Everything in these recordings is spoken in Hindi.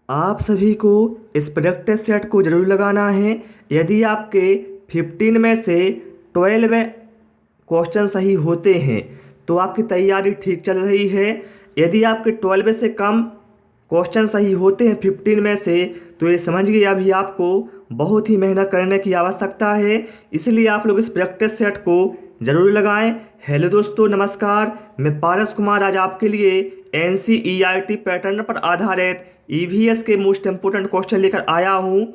आप सभी को इस प्रैक्टिस सेट को ज़रूर लगाना है। यदि आपके 15 में से 12 क्वेश्चन सही होते हैं तो आपकी तैयारी ठीक चल रही है। यदि आपके 12 से कम क्वेश्चन सही होते हैं 15 में से, तो ये समझिए अभी आपको बहुत ही मेहनत करने की आवश्यकता है। इसलिए आप लोग इस प्रैक्टिस सेट को ज़रूर लगाएं। हेलो दोस्तों, नमस्कार। मैं पारस कुमार आज आपके लिए NCERT पैटर्न पर आधारित EVS के मोस्ट इम्पोर्टेंट क्वेश्चन लेकर आया हूँ,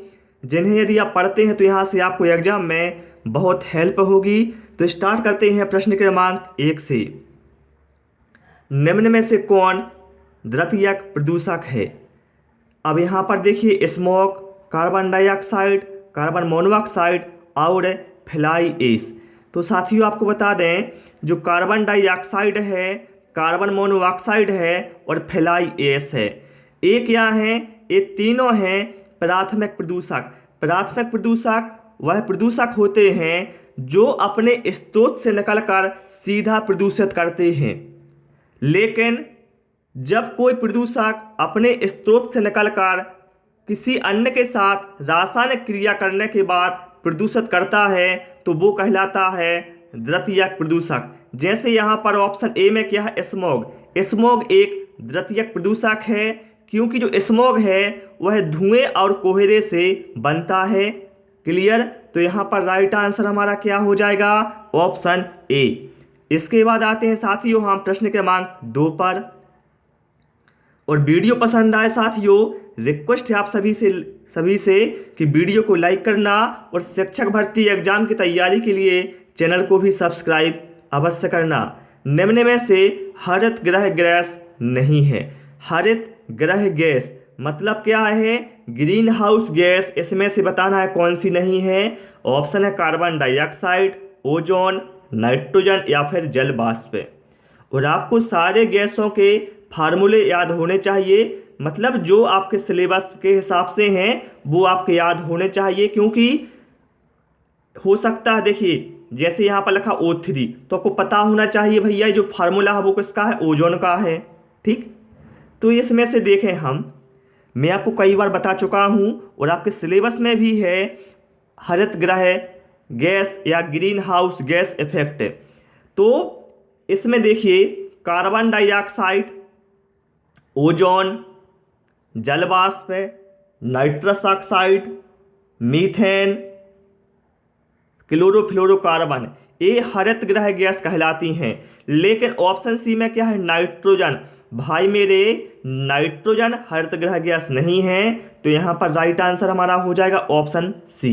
जिन्हें यदि आप पढ़ते हैं तो यहाँ से आपको एग्जाम में बहुत हेल्प होगी। तो स्टार्ट करते हैं प्रश्न क्रमांक 1 से। निम्न में से कौन द्वितीयक प्रदूषक है? अब यहाँ पर देखिए, smoke, carbon dioxide, carbon monoxide और फ्लाई ऐश। तो साथियों आपको बता दें, जो कार्बन डाइऑक्साइड है, कार्बन मोनोऑक्साइड है और फ्लाई ऐश है, ये क्या है? ये तीनों हैं प्राथमिक प्रदूषक। प्राथमिक प्रदूषक वह प्रदूषक होते हैं जो अपने स्रोत से निकलकर सीधा प्रदूषित करते हैं। लेकिन जब कोई प्रदूषक अपने स्रोत से निकलकर किसी अन्य के साथ रासायनिक क्रिया करने के बाद प्रदूषित करता है तो वो कहलाता है द्वितीयक प्रदूषक। जैसे यहाँ पर ऑप्शन ए में क्या है? स्मोग। स्मोग एक द्वितीयक प्रदूषक है, क्योंकि जो स्मोग है वह धुएं और कोहरे से बनता है। क्लियर? तो यहाँ पर राइट आंसर हमारा क्या हो जाएगा? Option A. इसके बाद आते हैं साथियों हम प्रश्न क्रमांक 2 पर। और वीडियो पसंद आए साथियों, रिक्वेस्ट है आप सभी से कि वीडियो को लाइक करना और शिक्षक भर्ती एग्जाम की तैयारी के लिए चैनल को भी सब्सक्राइब अवश्य करना। निम्न में से हरित गृह गैस नहीं है। हरित गृह गैस मतलब क्या है? Green house gas. इसमें से बताना है कौन सी नहीं है। ऑप्शन है कार्बन डाइऑक्साइड, ओजोन, नाइट्रोजन या फिर जल वाष्प। और आपको सारे गैसों के फार्मूले याद होने चाहिए, मतलब जो आपके सिलेबस के हिसाब से हैं वो आपके याद होने चाहिए। क्योंकि हो सकता है, देखिए जैसे यहाँ पर लिखा O3, तो आपको पता होना चाहिए भैया जो फार्मूला है वो किसका है? ओजोन का है। ठीक, तो इसमें से देखें मैं आपको कई बार बता चुका हूँ और आपके सिलेबस में भी है हरित गृह गैस या ग्रीन हाउस गैस इफेक्ट। तो इसमें देखिए कार्बन डाइऑक्साइड, ओजोन, जल वाष्प, नाइट्रस ऑक्साइड, मीथेन, क्लोरोफ्लोरोकार्बन, ये हरित गृह गैस कहलाती हैं। लेकिन ऑप्शन सी में क्या है? नाइट्रोजन। भाई मेरे, नाइट्रोजन हरित गृह गैस नहीं है। तो यहाँ पर राइट आंसर हमारा हो जाएगा ऑप्शन सी।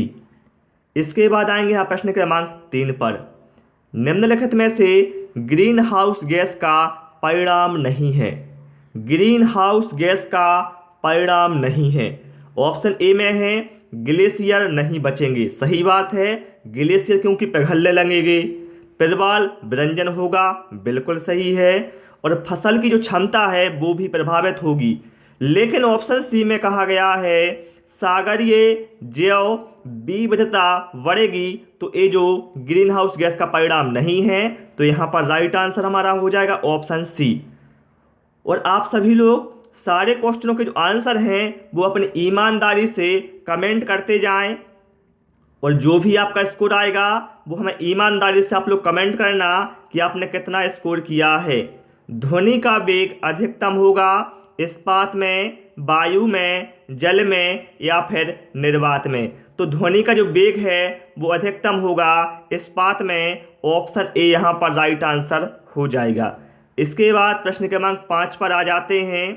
इसके बाद आएंगे यहाँ प्रश्न क्रमांक 3 पर। निम्नलिखित में से ग्रीन हाउस गैस का परिणाम नहीं है। ग्रीन हाउस गैस का परिणाम नहीं है। ऑप्शन ए में है ग्लेशियर नहीं बचेंगे। सही बात है, ग्लेशियर क्योंकि पिघलने लगेंगे, प्रवाल विरंजन होगा, बिल्कुल सही है। और फसल की जो क्षमता है वो भी प्रभावित होगी। लेकिन ऑप्शन सी में कहा गया है सागरीय जैव विविधता बढ़ेगी। तो ये जो ग्रीन हाउस गैस का परिणाम नहीं है, तो यहाँ पर राइट आंसर हमारा हो जाएगा ऑप्शन सी। और आप सभी लोग सारे क्वेश्चनों के जो आंसर हैं वो अपनी ईमानदारी से कमेंट करते जाएं। और जो भी आपका स्कोर आएगा वो हमें ईमानदारी से आप लोग कमेंट करना कि आपने कितना स्कोर किया है। ध्वनि का वेग अधिकतम होगा इस्पात में, वायु में, जल में या फिर निर्वात में। तो ध्वनि का जो वेग है वो अधिकतम होगा इस्पात में। ऑप्शन ए यहाँ पर राइट आंसर हो जाएगा। इसके बाद प्रश्न क्रमांक 5 पर आ जाते हैं।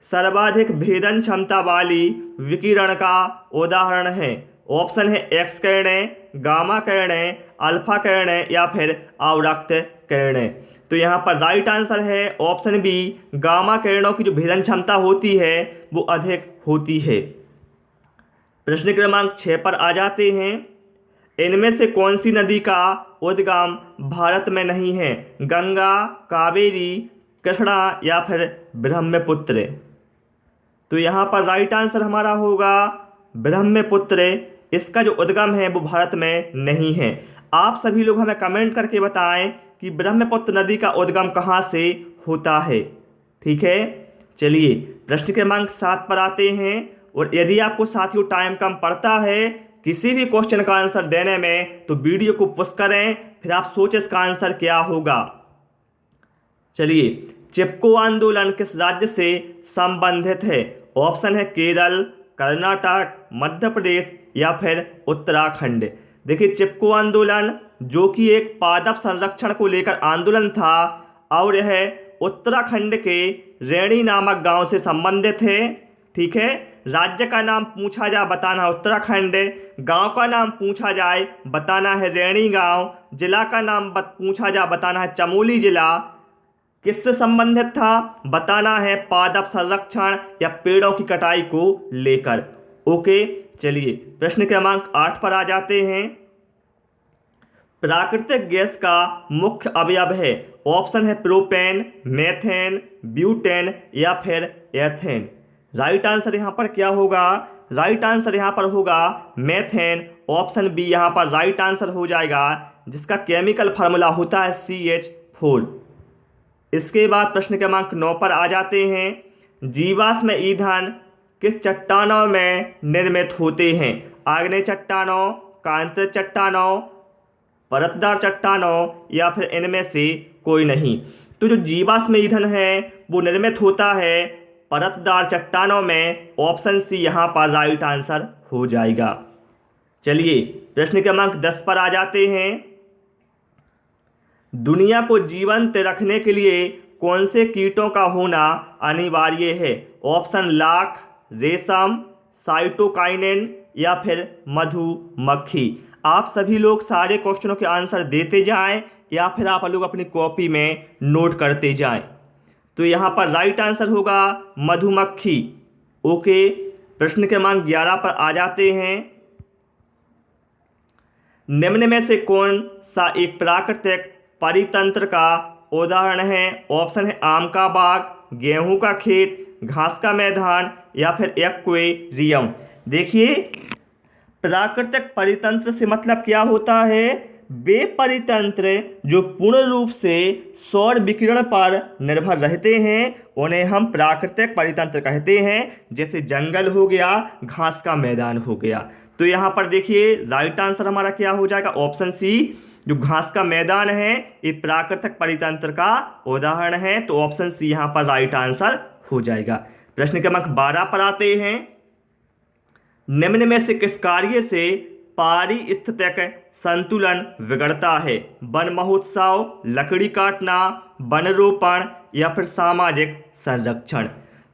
सर्वाधिक भेदन क्षमता वाली विकिरण का उदाहरण है। ऑप्शन है एक्स किरणें, गामा किरणें, अल्फा किरणें या फिर अवरक्त किरणें। तो यहाँ पर राइट आंसर है ऑप्शन बी, गामा किरणों की जो भेदन क्षमता होती है वो अधिक होती है। प्रश्न क्रमांक 6 पर आ जाते हैं। इनमें से कौन सी नदी का उद्गम भारत में नहीं है? गंगा, कावेरी, कृष्णा या फिर ब्रह्मपुत्र। तो यहाँ पर राइट आंसर हमारा होगा ब्रह्मपुत्र। इसका जो उद्गम है वो भारत में नहीं है। आप सभी लोग हमें कमेंट करके बताएं कि ब्रह्मपुत्र नदी का उद्गम कहाँ से होता है। ठीक है, चलिए प्रश्न क्रमांक 7 पर आते हैं। और यदि आपको साथियों टाइम कम पड़ता है किसी भी क्वेश्चन का आंसर देने में तो वीडियो को पुश करें, फिर आप सोचें इसका आंसर क्या होगा। चलिए, चिपको आंदोलन किस राज्य से संबंधित है? ऑप्शन है केरल, कर्नाटक, मध्य प्रदेश या फिर उत्तराखंड। देखिए, चिपको आंदोलन जो कि एक पादप संरक्षण को लेकर आंदोलन था और यह उत्तराखंड के रैणी नामक गांव से संबंधित है। ठीक है, राज्य का नाम पूछा जाए बताना है उत्तराखंड, गांव का नाम पूछा जाए बताना है रैणी गांव, जिला का नाम पूछा जाए बताना है चमोली जिला। किससे संबंधित था बताना है पादप संरक्षण या पेड़ों की कटाई को लेकर। ओके, चलिए प्रश्न क्रमांक 8 पर आ जाते हैं। प्राकृतिक गैस का मुख्य अवयव है? ऑप्शन है प्रोपेन, मेथेन, ब्यूटेन या फिर एथेन। राइट आंसर यहाँ पर क्या होगा? राइट आंसर यहाँ पर होगा मेथेन। ऑप्शन बी यहाँ पर राइट आंसर हो जाएगा, जिसका केमिकल फार्मूला होता है CH4। इसके बाद प्रश्न क्रमांक 9 पर आ जाते हैं। जीवाश्म ईंधन किस चट्टानों में निर्मित होते हैं? आग्नेय चट्टानों, कांतित चट्टानों, परतदार चट्टानों या फिर इनमें से कोई नहीं। तो जो जीवाश्म ईंधन है वो निर्मित होता है परतदार चट्टानों में। ऑप्शन सी यहाँ पर राइट आंसर हो जाएगा। चलिए प्रश्न क्रमांक 10 पर आ जाते हैं। दुनिया को जीवंत रखने के लिए कौन से कीटों का होना अनिवार्य है? ऑप्शन लाख, रेशम, साइटोकाइनेन या फिर मधुमक्खी। आप सभी लोग सारे क्वेश्चनों के आंसर देते जाएं या फिर आप लोग अपनी कॉपी में नोट करते जाएं। तो यहाँ पर राइट आंसर होगा मधुमक्खी। ओके, प्रश्न क्रमांक 11 पर आ जाते हैं। निम्न में से कौन सा एक प्राकृतिक परितंत्र का उदाहरण है? ऑप्शन है आम का बाग, गेहूं का खेत, घास का मैदान या फिर एक्वेरियम। देखिए, प्राकृतिक परितंत्र से मतलब क्या होता है? वे परितंत्र जो पूर्ण रूप से सौर विकिरण पर निर्भर रहते हैं उन्हें हम प्राकृतिक परितंत्र कहते हैं। जैसे जंगल हो गया, घास का मैदान हो गया। तो यहाँ पर देखिए राइट आंसर हमारा क्या हो जाएगा? ऑप्शन सी, जो घास का मैदान है ये प्राकृतिक परितंत्र का उदाहरण है। तो ऑप्शन सी यहाँ पर राइट आंसर हो जाएगा। प्रश्न क्रमांक 12 पर आते हैं। निम्न में से किस कार्य से पारिस्थितिक संतुलन बिगड़ता है? वन महोत्सव, लकड़ी काटना, वन रोपण या फिर सामाजिक संरक्षण।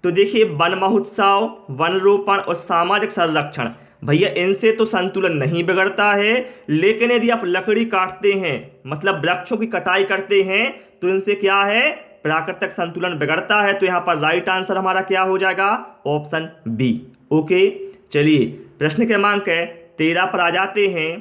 तो देखिए, वन महोत्सव, वन रोपण और सामाजिक संरक्षण, भैया इनसे तो संतुलन नहीं बिगड़ता है, लेकिन यदि आप लकड़ी काटते हैं मतलब वृक्षों की कटाई करते हैं तो इनसे क्या है? प्राकृतिक संतुलन बिगड़ता है। तो यहाँ पर राइट आंसर हमारा क्या हो जाएगा? Option B. ओके, चलिए प्रश्न क्रमांक 13 पर आ जाते हैं।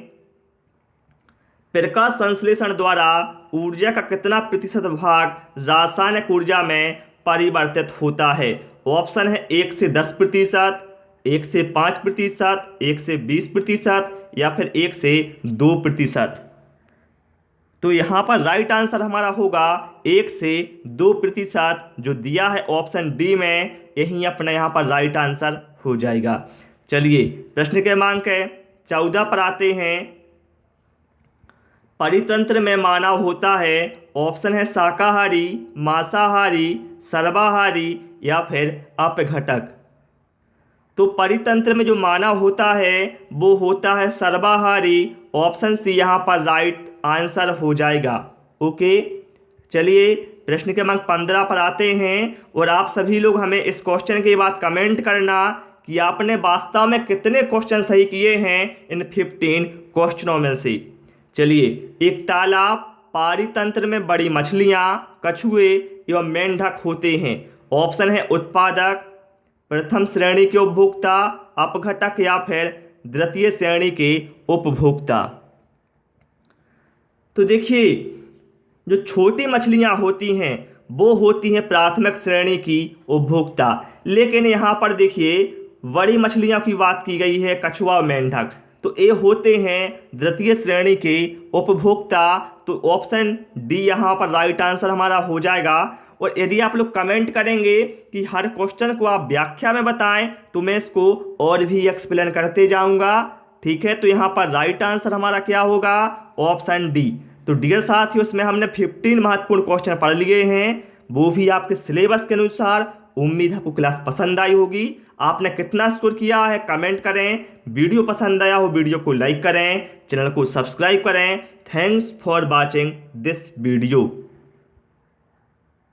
प्रकाश संश्लेषण द्वारा ऊर्जा का कितना प्रतिशत भाग रासायनिक ऊर्जा में परिवर्तित होता है? ऑप्शन है 1 से 10%, 1 से 5%, 1 से 20% या फिर 1 से 2%। तो यहाँ पर राइट आंसर हमारा होगा 1 से 2%, जो दिया है ऑप्शन डी में, यही अपना यहाँ पर राइट आंसर हो जाएगा। चलिए प्रश्न क्रमांक 14 पर आते हैं। परितंत्र में मानव होता है? ऑप्शन है शाकाहारी, मांसाहारी, सर्वाहारी या फिर अपघटक। तो परितंत्र में जो मानव होता है वो होता है सर्वाहारी। ऑप्शन सी यहाँ पर राइट आंसर हो जाएगा। ओके, चलिए प्रश्न क्रमांक 15 पर आते हैं। और आप सभी लोग हमें इस क्वेश्चन के बाद कमेंट करना कि आपने वास्तव में कितने क्वेश्चन सही किए हैं इन 15 क्वेश्चनों में से। चलिए, एक तालाब पारितंत्र में बड़ी मछलियाँ, कछुए एवं मेंढक होते हैं। ऑप्शन है उत्पादक, प्रथम श्रेणी के उपभोक्ता, अपघटक या फिर द्वितीय श्रेणी के उपभोक्ता। तो देखिए, जो छोटी मछलियाँ होती हैं वो होती हैं प्राथमिक श्रेणी की उपभोक्ता, लेकिन यहाँ पर देखिए बड़ी मछलियों की बात की गई है, कछुआ और मेंढक, तो ये होते हैं द्वितीय श्रेणी के उपभोक्ता। तो ऑप्शन डी यहाँ पर राइट आंसर हमारा हो जाएगा। और यदि आप लोग कमेंट करेंगे कि हर क्वेश्चन को आप व्याख्या में बताएं तो मैं इसको और भी एक्सप्लेन करते जाऊंगा। ठीक है, तो यहाँ पर राइट आंसर हमारा क्या होगा? Option D. तो डियर साथियों, इसमें हमने 15 महत्वपूर्ण क्वेश्चन पढ़ लिए हैं, वो भी आपके सिलेबस के अनुसार। उम्मीद है आपको क्लास पसंद आई होगी। आपने कितना स्कोर किया है कमेंट करें। वीडियो पसंद आया हो वीडियो को लाइक करें, चैनल को सब्सक्राइब करें। Thanks for watching this video.